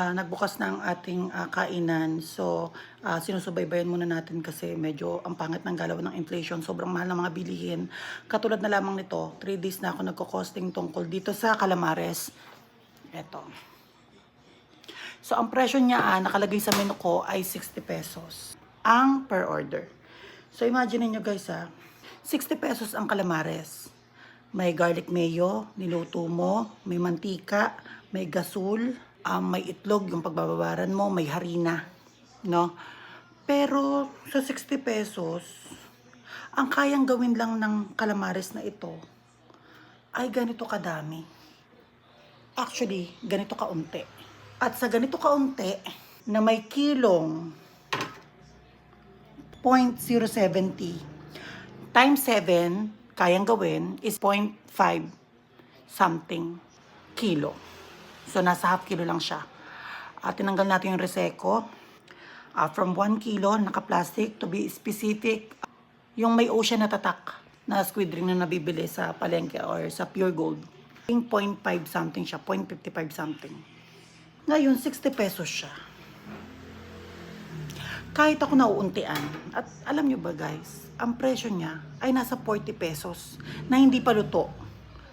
Nagbukas na ang ating kainan. So, sinusubaybayan muna natin kasi medyo ang pangit ng galaw ng inflation. Sobrang mahal ng mga bilihin. Katulad na lamang nito, 3 days na ako nagko-costing tungkol dito sa Calamares. Eto. So, ang presyo niya nakalagay sa menu ko ay 60 pesos. Ang per order. So, imagine niyo guys 60 pesos ang Calamares. May garlic mayo, niluto mo, may mantika, may gasol, may itlog yung pagbabawaran mo, may harina, no? Pero sa 60 pesos, ang kayang gawin lang ng Calamares na ito ay ganito kadami. Actually, ganito kaunti. At sa ganito kaunti na may kilong 0.070 times 7 kayang gawin is 0.5 something kilo. So, nasa half kilo lang siya. Tinanggal natin yung reseko. From 1 kilo, naka-plastic, to be specific, yung may ocean na tatak na squid ring na nabibili sa palengke or sa Pure Gold. 0.5 something siya, 0.55 something. Ngayon, 60 pesos siya. Kahit ako nauuntian. At alam nyo ba guys, ang presyo niya ay nasa 40 pesos na hindi pa luto.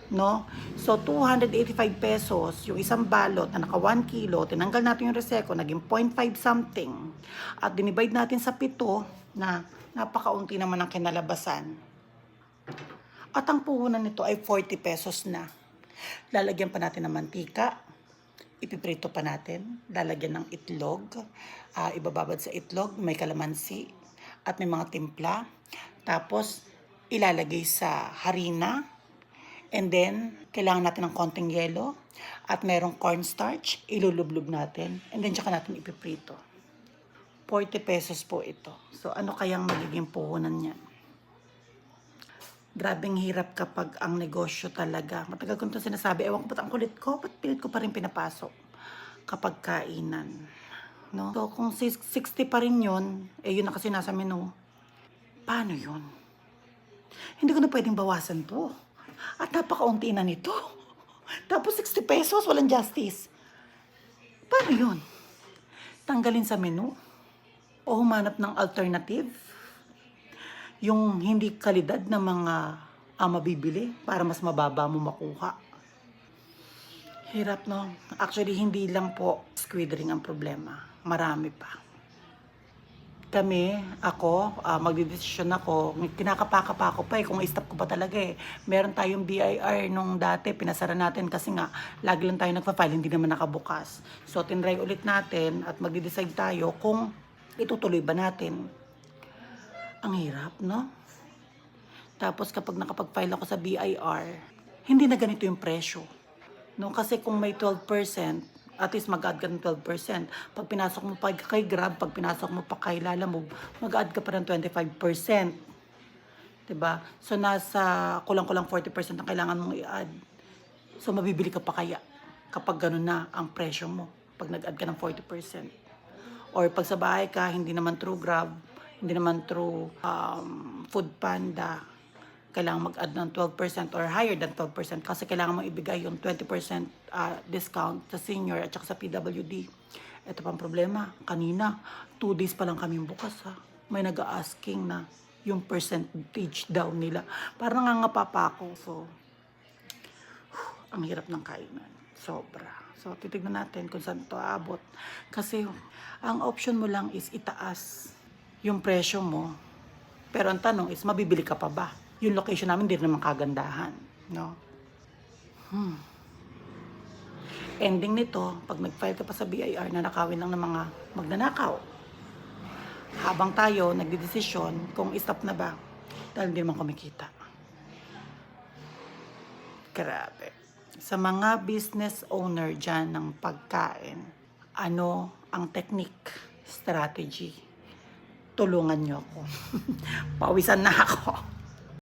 No? So, 285 pesos yung isang balot na naka 1 kilo, tinanggal natin yung reseko, naging 0.5 something. At dinivide natin sa 7 na napakaunti naman ang kinalabasan. At ang puhunan nito ay 40 pesos na. Lalagyan pa natin ng mantika, ipiprito pa natin, lalagyan ng itlog, ibababad sa itlog, may kalamansi, at may mga timpla. Tapos, ilalagay sa harina. And then, kailangan natin ng konting yelo. At merong cornstarch, ilulublog natin. And then, tsaka natin ipiprito. 40 pesos po ito. So, ano kayang magiging puhunan niyan? Grabing hirap kapag ang negosyo talaga. Matagal ko ito sinasabi, ewan ko ba't ang kulit ko, ba't pilit ko pa rin pinapasok kapag kainan. No? So, kung 60 pa rin yun, yun na kasi nasa menu. Paano yun? Hindi ko na pwedeng bawasan to. At napakaunti na nito. Tapos 60 pesos, walang justice. Paano yun? Tanggalin sa menu? O humanap ng alternative? Yung hindi kalidad na mga mabibili para mas mababa mo makuha. Hirap, no? Actually, hindi lang po squid ring ang problema. Marami pa. Ako, magdidesisyon ako. Kinakapaka ko pa kung i-stop ko pa talaga Meron tayong BIR nung dati, pinasara natin kasi nga, lagi lang tayo nagpa-file, hindi naman nakabukas. So, tinry ulit natin at magde-decide tayo kung itutuloy ba natin. Ang hirap, no? Tapos kapag nakapag-file ako sa BIR, hindi na ganito yung presyo. No? Kasi kung may 12%, at least mag-add ka ng 12%. Pag pinasok mo pa kay Grab, pag pinasok mo pa kay Lalamove, mag-add ka pa ng 25%. Diba? So, nasa kulang-kulang 40% ang kailangan mong i-add. So, mabibili ka pa kaya kapag ganun na ang presyo mo, pag nag-add ka ng 40%. Or pag sa bahay ka, hindi naman through Grab, hindi naman through Food Panda, kailangan mag-add ng 12% or higher than 12% kasi kailangan mong ibigay yung 20% discount sa senior at saka sa PWD. Ito pang problema. Kanina, 2 days pa lang kami bukas May nag-asking na yung percentage daw nila. Parang nangangapa pa ako. So, ang hirap ng kainan. Sobra. So, titignan natin kung saan ito aabot. Kasi, ang option mo lang is itaas yung presyo mo. Pero ang tanong is, mabibili ka pa ba? Yung location namin, hindi naman kagandahan. No? Ending nito, pag nag-file ka pa sa BIR, nanakawin lang ng mga magnanakaw. Habang tayo, nagdidesisyon kung i-stop na ba. Dahil hindi naman kumikita. Grabe. Sa mga business owner dyan ng pagkain, ano ang technique, strategy? Tulungan nyo ako. Pawisan na ako.